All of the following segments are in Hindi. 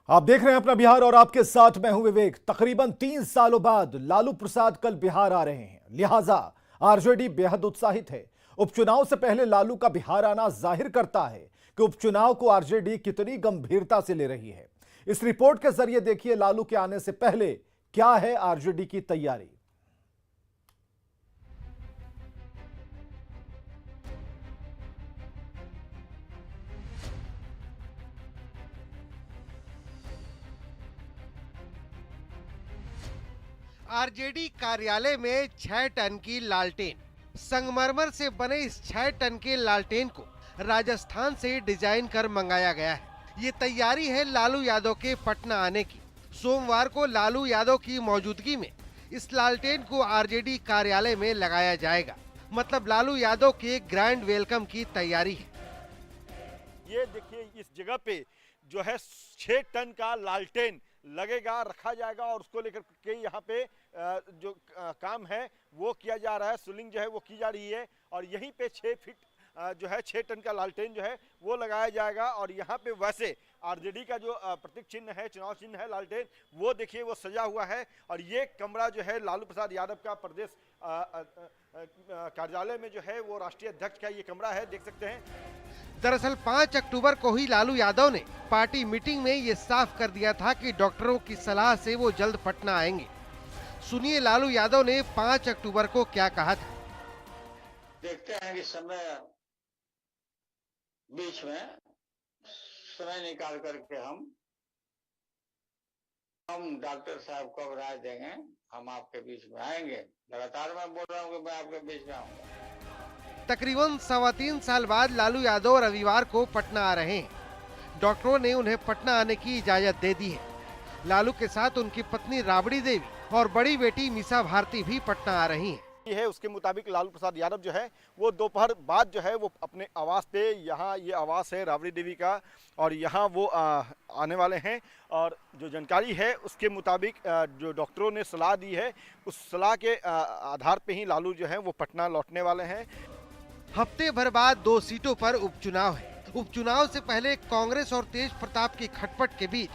आप देख रहे हैं अपना बिहार और आपके साथ मैं हूं विवेक। तकरीबन 3 सालों बाद लालू प्रसाद कल बिहार आ रहे हैं, लिहाजा आरजेडी बेहद उत्साहित है। उपचुनाव से पहले लालू का बिहार आना जाहिर करता है कि उपचुनाव को आरजेडी कितनी गंभीरता से ले रही है। इस रिपोर्ट के जरिए देखिए लालू के आने से पहले क्या है आरजेडी की तैयारी। आरजेडी कार्यालय में 6 टन की लालटेन। संगमरमर से बने इस 6 टन के लालटेन को राजस्थान से डिजाइन कर मंगाया गया है। ये तैयारी है लालू यादव के पटना आने की। सोमवार को लालू यादव की मौजूदगी में इस लालटेन को आरजेडी कार्यालय में लगाया जाएगा। मतलब लालू यादव के ग्रैंड वेलकम की तैयारी है। ये देखिए, इस जगह पे जो है 6 टन का लालटेन लगेगा, रखा जाएगा और उसको लेकर के यहाँ पे जो काम है वो किया जा रहा है। सुलिंग जो है वो की जा रही है और यहीं पे 6 फीट जो है 6 टन का लालटेन जो है वो लगाया जाएगा। और यहाँ पे वैसे आरजेडी का जो प्रतीक चिन्ह है, चुनाव चिन्ह है लालटेन, वो देखिए वो सजा हुआ है। और ये कमरा जो है लालू प्रसाद यादव का प्रदेश कार्यालय में जो है वो राष्ट्रीय अध्यक्ष का ये कमरा है, देख सकते हैं। दरअसल 5 अक्टूबर को ही लालू यादव ने पार्टी मीटिंग में ये साफ कर दिया था कि डॉक्टरों की सलाह से वो जल्द पटना आएंगे। सुनिए लालू यादव ने 5 अक्टूबर को क्या कहा था। देखते हैं कि समय बीच में समय निकाल करके हम डॉक्टर साहब को राय देंगे, हम आपके बीच में आएंगे। लगातार मैं बोल रहा हूँ कि मैं आपके बीच में आऊंगा। तकरीबन 3.25 साल बाद लालू यादव रविवार को पटना आ रहे हैं। डॉक्टरों ने उन्हें पटना आने की इजाजत दे दी है। लालू के साथ उनकी पत्नी राबड़ी देवी और बड़ी बेटी मीसा भारती भी पटना आ रही हैं। ये है उसके मुताबिक लालू प्रसाद यादव जो है वो दोपहर बाद जो है वो अपने आवास पे, यहाँ ये आवास है राबड़ी देवी का, और यहाँ वो आने वाले हैं। और जो जानकारी है उसके मुताबिक जो डॉक्टरों ने सलाह दी है उस सलाह के आधार पे ही लालू जो है वो पटना लौटने वाले हैं। हफ्ते भर बाद 2 सीटों पर उपचुनाव है। उपचुनाव से पहले कांग्रेस और तेज प्रताप की खटपट के बीच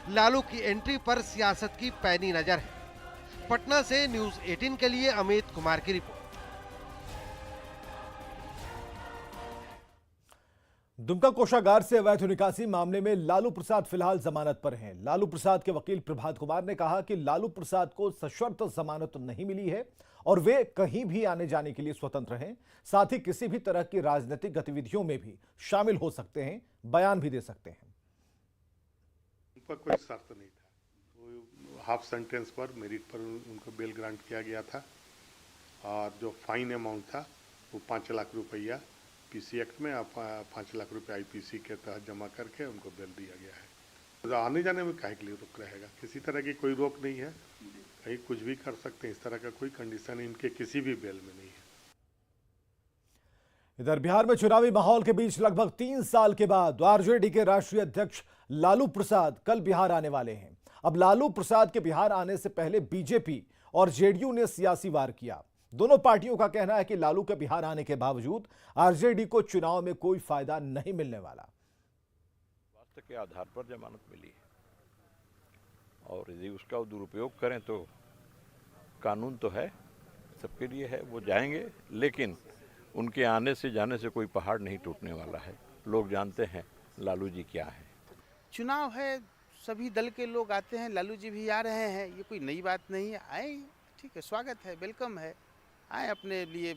लालू की एंट्री पर सियासत की पैनी नजर है। पटना से न्यूज़ 18 के लिए अमित कुमार की रिपोर्ट। दुमका कोषागार से अवैध निकासी मामले में लालू प्रसाद फिलहाल जमानत पर हैं। लालू प्रसाद के वकील प्रभात कुमार ने कहा कि लालू प्रसाद को सशर्त जमानत नहीं मिली है और वे कहीं भी आने जाने के लिए स्वतंत्र हैं। साथ ही किसी भी तरह की राजनीतिक गतिविधियों में भी शामिल हो सकते हैं, बयान भी दे सकते हैं। उन पर कोई शर्त नहीं था, तो हाफ सेंटेंस पर मेरिट पर उनको बेल ग्रांट किया गया था। और जो फाइन अमाउंट था वो 5 लाख रुपया पीसी एक्ट में 5 लाख रुपये आईपीसी के तहत जमा करके उनको बेल दिया गया है। तो आने जाने में काहे के लिए रोक रहेगा? किसी तरह की कोई रोक नहीं है, कहीं कुछ भी कर सकते हैं, इस तरह का कोई कंडीशन इनके किसी भी बेल में नहीं है। इधर बिहार में चुनावी माहौल के बीच लगभग 3 साल के बाद आरजेडी के राष्ट्रीय अध्यक्ष लालू प्रसाद कल बिहार आने वाले हैं। अब लालू प्रसाद के बिहार आने से पहले बीजेपी और जेडीयू ने सियासी वार किया। दोनों पार्टियों का कहना है कि लालू के बिहार आने के बावजूद आरजेडी को चुनाव में कोई फायदा नहीं मिलने वाला। स्वास्थ्य के आधार पर जमानत मिली है और यदि उसका दुरुपयोग करें तो कानून तो है, सबके लिए है, वो जाएंगे। लेकिन उनके आने से जाने से कोई पहाड़ नहीं टूटने वाला है। लोग जानते हैं लालू जी क्या है। चुनाव है, सभी दल के लोग आते हैं, लालू जी भी आ रहे हैं, ये कोई नई बात नहीं है। आए, ठीक है, स्वागत है, वेलकम है। आए, अपने लिए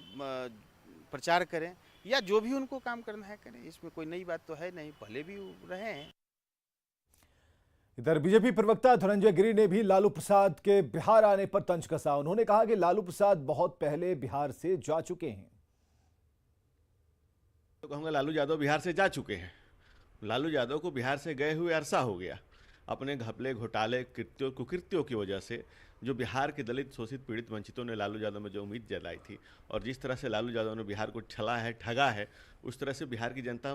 प्रचार करें या जो भी उनको काम करना है करें, इसमें कोई नई बात तो है नहीं, पहले भी रहे हैं। इधर बीजेपी प्रवक्ता धनंजय गिरी ने भी लालू प्रसाद के बिहार आने पर तंज कसा। उन्होंने कहा कि लालू प्रसाद बहुत पहले बिहार से जा चुके हैं। तो कहूँगा लालू यादव बिहार से जा चुके हैं। लालू यादव को बिहार से गए हुए अरसा हो गया। अपने घपले, घोटाले, कृत्यों, कुकृत्यों की वजह से जो बिहार के दलित, शोषित, पीड़ित, वंचितों ने लालू यादव में जो उम्मीद जलाई थी और जिस तरह से लालू यादव ने बिहार को छला है, ठगा है, उस तरह से बिहार की जनता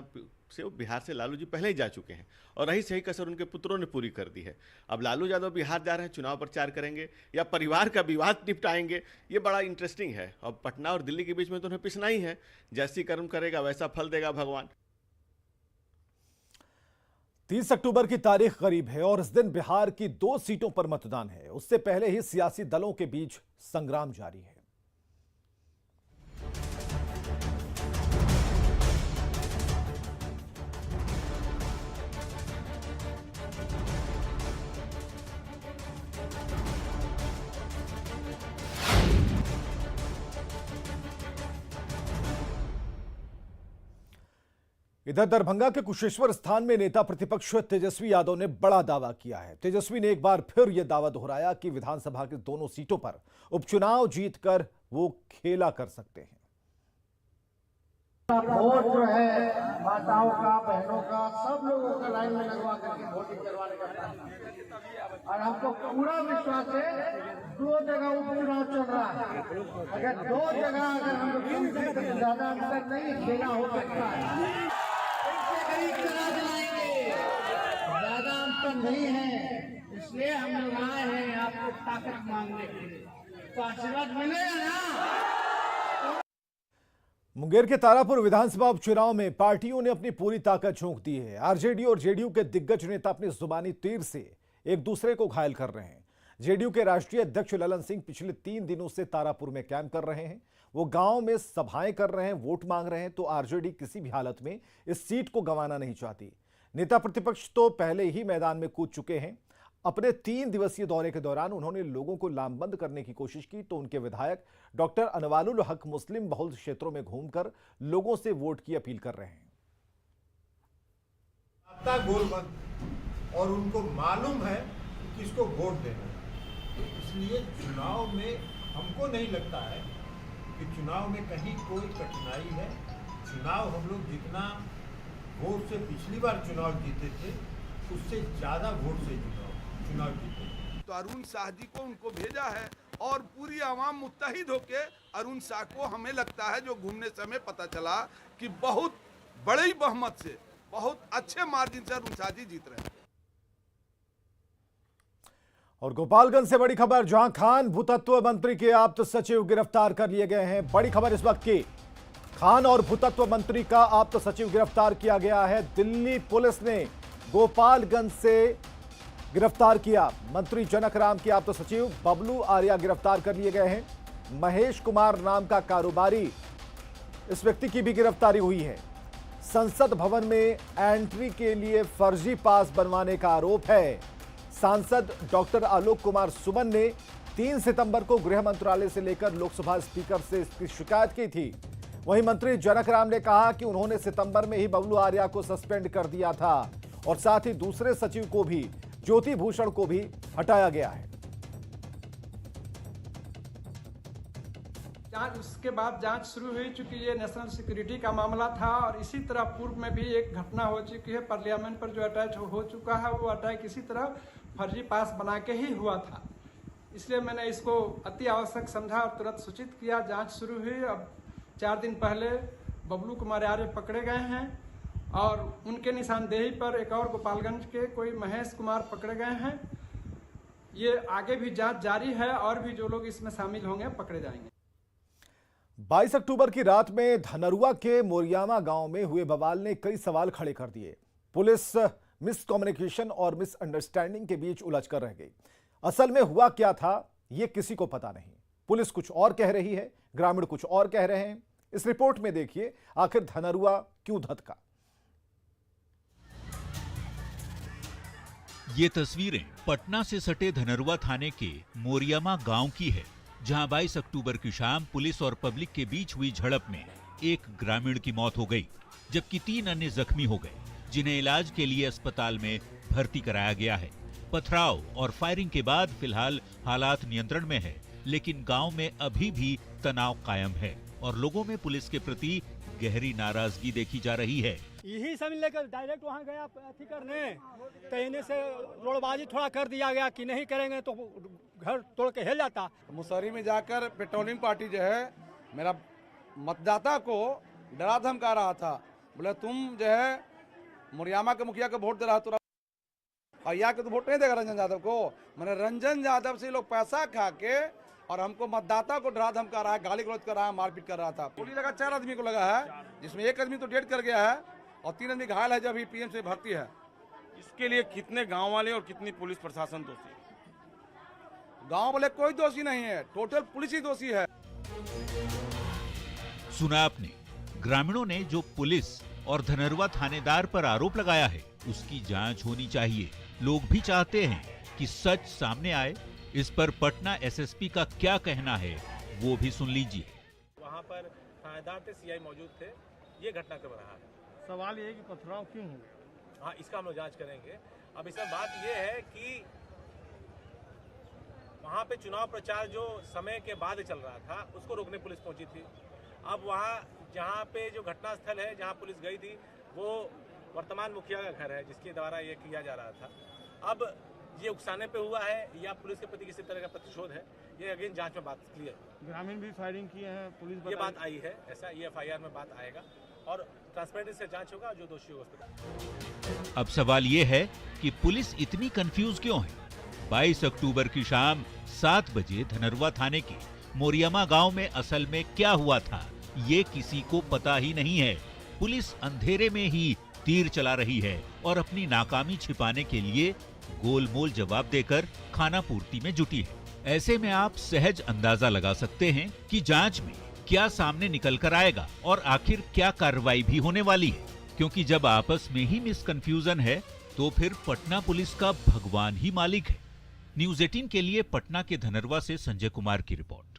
से बिहार से लालू जी पहले ही जा चुके हैं और रही सही कसर उनके पुत्रों ने पूरी कर दी है। अब लालू यादव बिहार जा रहे हैं, चुनाव प्रचार करेंगे या परिवार का विवाद निपटाएंगे, ये बड़ा इंटरेस्टिंग है। और पटना और दिल्ली के बीच में तो उन्हें पिसना ही है। जैसी कर्म करेगा वैसा फल देगा भगवान। 30 अक्टूबर की तारीख करीब है और इस दिन बिहार की 2 सीटों पर मतदान है। उससे पहले ही सियासी दलों के बीच संग्राम जारी है। इधर दरभंगा के कुशेश्वर स्थान में नेता प्रतिपक्ष तेजस्वी यादव ने बड़ा दावा किया है। तेजस्वी ने एक बार फिर यह दावा दोहराया कि विधानसभा की दोनों सीटों पर उपचुनाव जीतकर वो खेला कर सकते हैं। वोट जो है माताओं का, बहनों का, सब लोगों का लाइन में लगवा करके वोटिंग करवाने का काम है। और हमको पूरा विश्वास है 2 जगह उपचुनाव चल रहा है। अगर 2 जगह अगर हम लोग ज्यादा अंतर नहीं खेला हो सकता है, ज्यादा अंतर नहीं है, इसलिए हम लोग आए हैं आपको ताकत मांगने के लिए। तो आशीर्वाद मिलेगा ना। मुंगेर के तारापुर विधानसभा उपचुनाव में पार्टियों ने अपनी पूरी ताकत झोंक दी है। आरजेडी और जेडीयू के दिग्गज नेता अपनी जुबानी तीर से एक दूसरे को घायल कर रहे हैं। जेडीयू के राष्ट्रीय अध्यक्ष ललन सिंह पिछले 3 दिनों से तारापुर में कैंप कर रहे हैं। वो गांव में सभाएं कर रहे हैं, वोट मांग रहे हैं। तो आरजेडी किसी भी हालत में इस सीट को गंवाना नहीं चाहती। नेता प्रतिपक्ष तो पहले ही मैदान में कूद चुके हैं। अपने 3 दिवसीय दौरे के दौरान उन्होंने लोगों को लामबंद करने की कोशिश की तो उनके विधायक डॉक्टर अनवारुल हक मुस्लिम बहुल क्षेत्रों में घूमकर लोगों से वोट की अपील कर रहे हैं। गोलबंद और उनको मालूम है किसको वोट देना है, तो इसलिए चुनाव में हमको नहीं लगता है कि चुनाव में कहीं कोई कठिनाई है। चुनाव हम लोग जितना वोट से पिछली बार चुनाव जीते थे उससे ज्यादा वोट से चुनाव जीते। तो अरुण शाह जी को उनको भेजा है और पूरी आवाम मुत्तहिद होके अरुण शाह को, हमें लगता है जो घूमने समय पता चला कि बहुत बड़ी बहुमत से, बहुत अच्छे मार्जिन से अरुण शाह जी जीत रहे हैं। और गोपालगंज से बड़ी खबर, जहां खान भूतत्व मंत्री के आप्त सचिव गिरफ्तार कर लिए गए हैं। बड़ी खबर इस वक्त की, खान और भूतत्व मंत्री का आप्त सचिव गिरफ्तार किया गया है। दिल्ली पुलिस ने गोपालगंज से गिरफ्तार किया। मंत्री जनक राम के आप्त सचिव बबलू आर्या गिरफ्तार कर लिए गए हैं। महेश कुमार नाम का कारोबारी, इस व्यक्ति की भी गिरफ्तारी हुई है। संसद भवन में एंट्री के लिए फर्जी पास बनवाने का आरोप है। सांसद डॉक्टर आलोक कुमार सुमन ने 3 सितंबर को गृह मंत्रालय से लेकर लोकसभा स्पीकर से इसकी शिकायत की थी। वहीं मंत्री जनक राम ने कहा कि उन्होंने सितंबर में ही बबलू आर्या को सस्पेंड कर दिया था और साथ ही दूसरे सचिव को भी, ज्योति भूषण को भी हटाया गया है। उसके बाद जांच शुरू हुई, चूंकि ये नेशनल सिक्योरिटी का मामला था और इसी तरह पूर्व में भी एक घटना हो चुकी है। पार्लियामेंट पर जो अटैक हो चुका है, वो अटैक इसी तरह फर्जी पास बना के ही हुआ था। इसलिए मैंने इसको अति आवश्यक समझा और तुरंत सूचित किया। जांच शुरू हुई। अब 4 दिन पहले बबलू कुमार आर्य पकड़े गए हैं और उनके निशानदेही पर एक और गोपालगंज के कोई महेश कुमार पकड़े गए हैं। ये आगे भी जांच जारी है और भी जो लोग इसमें शामिल होंगे पकड़े जाएंगे। 22 अक्टूबर की रात में धनरुआ के मोरियामा गांव में हुए बवाल ने कई सवाल खड़े कर दिए। पुलिस मिसकम्युनिकेशन और मिसअंडरस्टैंडिंग के बीच उलझ कर रह गई। असल में हुआ क्या था ये किसी को पता नहीं। पुलिस कुछ और कह रही है, ग्रामीण कुछ और कह रहे हैं। इस रिपोर्ट में देखिए आखिर धनरुआ क्यों धधका। ये तस्वीरें पटना से सटे धनरुआ थाने के मोरियामा गांव की है, जहां 22 अक्टूबर की शाम पुलिस और पब्लिक के बीच हुई झड़प में एक ग्रामीण की मौत हो गई, जबकि 3 अन्य जख्मी हो गए, जिन्हें इलाज के लिए अस्पताल में भर्ती कराया गया है। पथराव और फायरिंग के बाद फिलहाल हालात नियंत्रण में है, लेकिन गांव में अभी भी तनाव कायम है और लोगों में पुलिस के प्रति गहरी नाराजगी देखी जा रही है। यही सब लेकर डायरेक्ट वहाँ गया अथी करने, कहने से रोडबाजी थोड़ा कर दिया गया कि नहीं करेंगे तो घर तोड़ के हिल जाता। मुसहरी में जाकर पेट्रोलिंग पार्टी जो है मेरा मतदाता को डरा धमका रहा था। बोले तुम जो है मोरियामा के मुखिया को वोट दे रहा तो अय्या के तो वोट नहीं देगा रंजन यादव को। मैंने रंजन यादव से लोग पैसा खा के और हमको मतदाता को डरा धमका रहा है, गाली गलौज कर रहा है, मारपीट कर रहा था। गोली लगा 4 आदमी को लगा है, जिसमें 1 आदमी तो डेड कर गया है और 3 आदमी घायल है, जो अभी पीएम से भर्ती है। इसके लिए कितने गांव वाले और कितनी पुलिस प्रशासन दोषी है? गांव वाले कोई दोषी नहीं है, टोटल पुलिस ही दोषी है। सुना आपने, ग्रामीणों ने जो पुलिस और धनरवा थानेदार पर आरोप लगाया है उसकी जांच होनी चाहिए। लोग भी चाहते हैं कि सच सामने आए। इस पर पटना एसएसपी का क्या कहना है वो भी सुन लीजिए। वहाँ पर थानेदार थे, सीआई मौजूद थे, ये घटना कब रहा है। सवाल ये है कि पथराव क्यों हुआ? हाँ, इसका हम लोग जांच करेंगे। अब इसमें बात ये है कि वहाँ पे चुनाव प्रचार जो समय के बाद चल रहा था उसको रोकने पुलिस पहुंची थी। अब वहाँ जहाँ पे जो घटना स्थल है जहाँ पुलिस गई थी वो वर्तमान मुखिया का घर है जिसके द्वारा ये किया जा रहा था। अब ये उकसाने पे हुआ है या पुलिस के प्रति किसी तरह का प्रतिशोध है, ये अगेन जांच में बात क्लियर। ग्रामीण भी फायरिंग किए हैं, पुलिस ये बात आई है, ऐसा ये एफआईआर में बात आएगा और ट्रांसपेरेंसी से जांच होगा, जो दोषी होगा उसको। अब सवाल ये है कि पुलिस इतनी कंफ्यूज क्यों है। 22 अक्टूबर की शाम 7 बजे धनरवा थाने के मोरियामा गांव में असल में क्या हुआ था ये किसी को पता ही नहीं है। पुलिस अंधेरे में ही तीर चला रही है और अपनी नाकामी छिपाने के लिए गोलमोल जवाब देकर खाना पूर्ति में जुटी है। ऐसे में आप सहज अंदाजा लगा सकते हैं कि जांच में क्या सामने निकल कर आएगा और आखिर क्या कार्रवाई भी होने वाली है, क्योंकि जब आपस में ही मिसकंफ्यूजन है तो फिर पटना पुलिस का भगवान ही मालिक है। न्यूज़ 18 के लिए पटना के धनरवा से संजय कुमार की रिपोर्ट।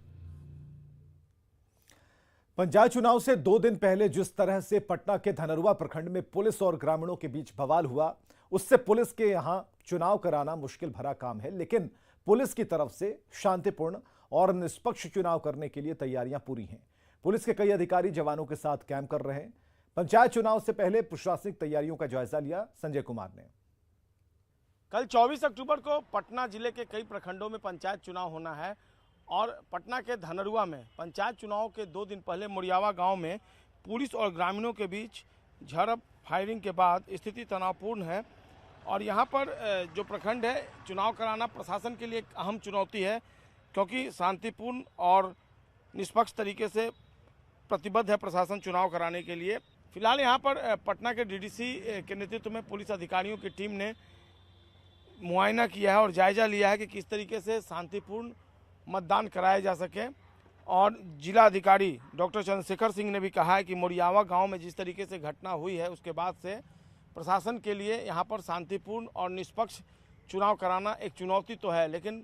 पंचायत चुनाव से 2 दिन पहले जिस तरह से पटना के धनरवा प्रखंड में पुलिस और ग्रामीणों के बीच बवाल हुआ, उससे पुलिस के यहां चुनाव कराना मुश्किल भरा काम है, लेकिन पुलिस की तरफ से शांतिपूर्ण और निष्पक्ष चुनाव करने के लिए तैयारियां पूरी हैं। पुलिस के कई अधिकारी जवानों के साथ कैंप कर रहे हैं। पंचायत चुनाव से पहले प्रशासनिक तैयारियों का जायजा लिया संजय कुमार ने। कल 24 अक्टूबर को पटना जिले के कई प्रखंडों में पंचायत चुनाव होना है और पटना के धनरुआ में पंचायत चुनाव के 2 दिन पहले मोरियावा गांव में पुलिस और ग्रामीणों के बीच झड़प फायरिंग के बाद स्थिति तनावपूर्ण है और यहां पर जो प्रखंड है चुनाव कराना प्रशासन के लिए एक अहम चुनौती है, क्योंकि शांतिपूर्ण और निष्पक्ष तरीके से प्रतिबद्ध है प्रशासन चुनाव कराने के लिए। फिलहाल यहां पर पटना के डीडीसी के नेतृत्व में पुलिस अधिकारियों की टीम ने मुआयना किया है और जायजा लिया है कि किस तरीके से शांतिपूर्ण मतदान कराया जा सके। और जिला अधिकारी डॉक्टर चंद्रशेखर सिंह ने भी कहा है कि मोरियावा गांव में जिस तरीके से घटना हुई है उसके बाद से प्रशासन के लिए यहां पर शांतिपूर्ण और निष्पक्ष चुनाव कराना एक चुनौती तो है, लेकिन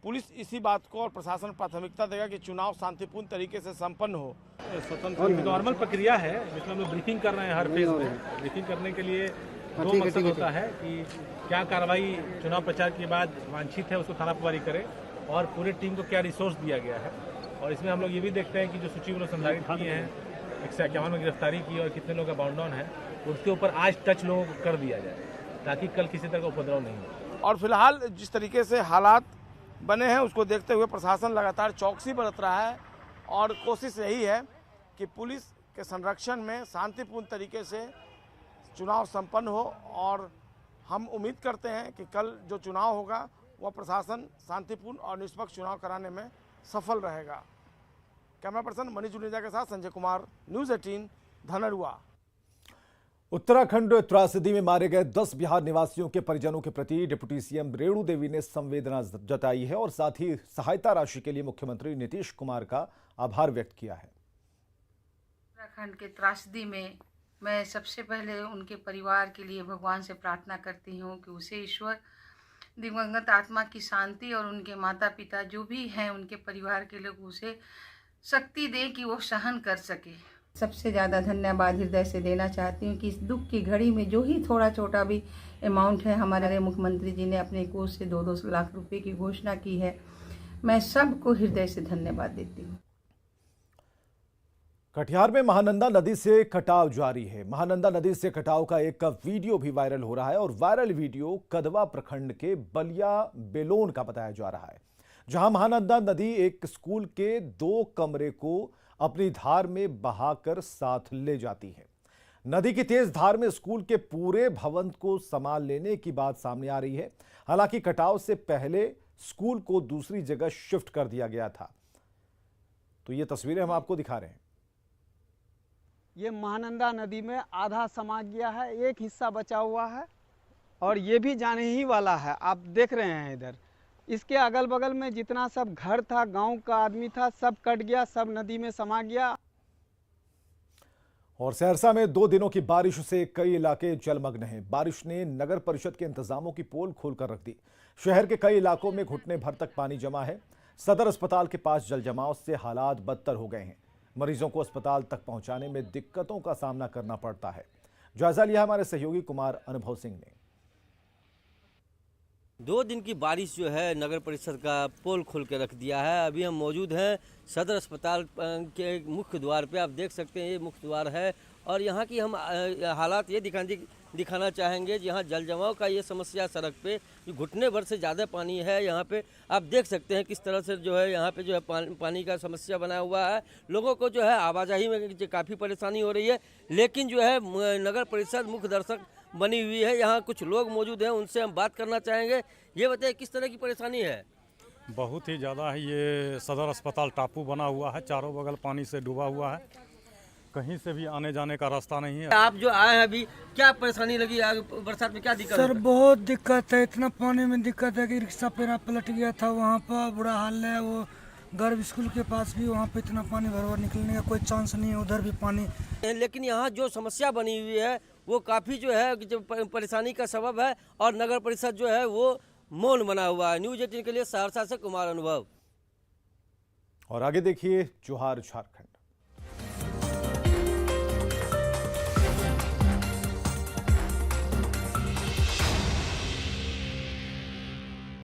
पुलिस इसी बात को और प्रशासन प्राथमिकता देगा कि चुनाव शांतिपूर्ण तरीके से संपन्न हो। स्वतंत्र नॉर्मल प्रक्रिया है जिसमें हम लोग ब्रीफिंग कर रहे हैं हर फेज में। ब्रीफिंग करने के लिए 2 मकसद होता है कि क्या कार्रवाई चुनाव प्रचार के बाद वांछित है उसको थाना प्रभारी करे और पूरे टीम को क्या रिसोर्स दिया गया है। और इसमें हम लोग ये भी देखते हैं कि जो सूची में संधारित किए हैं 151 में गिरफ्तारी की और कितने लोगों का बाउंड डाउन है उसके ऊपर आज टच लोगों को कर दिया जाए ताकि कल किसी तरह का उपद्रव नहीं हो। और फिलहाल जिस तरीके से हालात बने हैं उसको देखते हुए प्रशासन लगातार चौकसी बरत रहा है और कोशिश यही है कि पुलिस के संरक्षण में शांतिपूर्ण तरीके से चुनाव संपन्न हो और हम उम्मीद करते हैं कि कल जो चुनाव होगा वह प्रशासन शांतिपूर्ण और निष्पक्ष चुनाव कराने में सफल रहेगा। कैमरा पर्सन मनीष जुनेजा के साथ संजय कुमार, न्यूज़ 18 धनरुआ। उत्तराखंड त्रासदी में मारे गए 10 बिहार निवासियों के परिजनों के प्रति डिप्टी सीएम रेणु देवी ने संवेदना जताई है और साथ ही सहायता राशि के लिए मुख्यमंत्री नीतीश कुमार का आभार व्यक्त किया है। उत्तराखंड के त्रासदी में मैं सबसे पहले उनके परिवार के लिए भगवान से प्रार्थना करती हूँ कि उसे ईश्वर दिवंगत आत्मा की शांति और उनके माता पिता जो भी हैं उनके परिवार के लोग उसे शक्ति दे कि वो सहन कर सके। सबसे ज़्यादा धन्यवाद हृदय से देना चाहती हूँ कि इस दुख की घड़ी में जो ही थोड़ा छोटा भी अमाउंट है हमारे मुख्यमंत्री जी ने अपने कोष से 2-2 लाख रुपए की घोषणा की है। मैं सबको हृदय से धन्यवाद देती हूँ। कटिहार में महानंदा नदी से कटाव जारी है। महानंदा नदी से कटाव का एक वीडियो भी वायरल हो रहा है और वायरल वीडियो कदवा प्रखंड के बलिया बेलोन का बताया जा रहा है, जहां महानंदा नदी एक स्कूल के 2 कमरे को अपनी धार में बहाकर साथ ले जाती है। नदी की तेज धार में स्कूल के पूरे भवन को संभाल लेने की बात सामने आ रही है। हालांकि कटाव से पहले स्कूल को दूसरी जगह शिफ्ट कर दिया गया था। तो ये तस्वीरें हम आपको दिखा रहे हैं। ये महानंदा नदी में आधा समा गया है, एक हिस्सा बचा हुआ है और ये भी जाने ही वाला है। आप देख रहे हैं इधर, इसके अगल बगल में जितना सब घर था, गांव का आदमी था, सब कट गया, सब नदी में समा गया। और सहरसा में 2 दिनों की बारिश से कई इलाके जलमग्न हैं। बारिश ने नगर परिषद के इंतजामों की पोल खोलकर रख दी। शहर के कई इलाकों में घुटने भर तक पानी जमा है। सदर अस्पताल के पास जल जमाव से हालात बदतर हो गए हैं। मरीजों को अस्पताल तक पहुंचाने में दिक्कतों का सामना करना पड़ता है। जायजा लिया हमारे सहयोगी कुमार अनुभव सिंह ने। 2 दिन की बारिश जो है नगर परिषद का पोल खोल के रख दिया है। अभी हम मौजूद हैं सदर अस्पताल के मुख्य द्वार पे। आप देख सकते हैं ये मुख्य द्वार है और यहाँ की हम हालात ये दिखाना चाहेंगे। यहाँ जल जमाव का ये समस्या सड़क पे घुटने भर से ज़्यादा पानी है। यहाँ पे आप देख सकते हैं किस तरह से जो है यहाँ पे जो है पानी का समस्या बना हुआ है। लोगों को जो है आवाजाही में काफ़ी परेशानी हो रही है, लेकिन जो है नगर परिषद मुख्य दर्शक बनी हुई है। यहाँ कुछ लोग मौजूद हैं, उनसे हम बात करना चाहेंगे। ये बताइए किस तरह की परेशानी है? बहुत ही ज़्यादा है। ये सदर अस्पताल टापू बना हुआ है, चारों बगल पानी से डूबा हुआ है, कहीं से भी आने जाने का रास्ता नहीं है। आप जो आए हैं अभी, क्या परेशानी लगी? बरसात में क्या दिक्कत? सर बहुत दिक्कत है, इतना पानी में दिक्कत है कि रिक्शा पेरा पलट गया था, वहाँ पर बुरा हाल है। वो गर्व स्कूल के पास भी वहाँ पे इतना पानी भर निकलने का कोई चांस नहीं है, उधर भी पानी। लेकिन यहाँ जो समस्या बनी हुई है वो काफ़ी जो है जो परेशानी का सबब है और नगर परिषद जो है वो मौन बना हुआ है। न्यूज़ 18 के लिए सहरसा से कुमार अनुभव। और आगे देखिए जोहार झारखंड।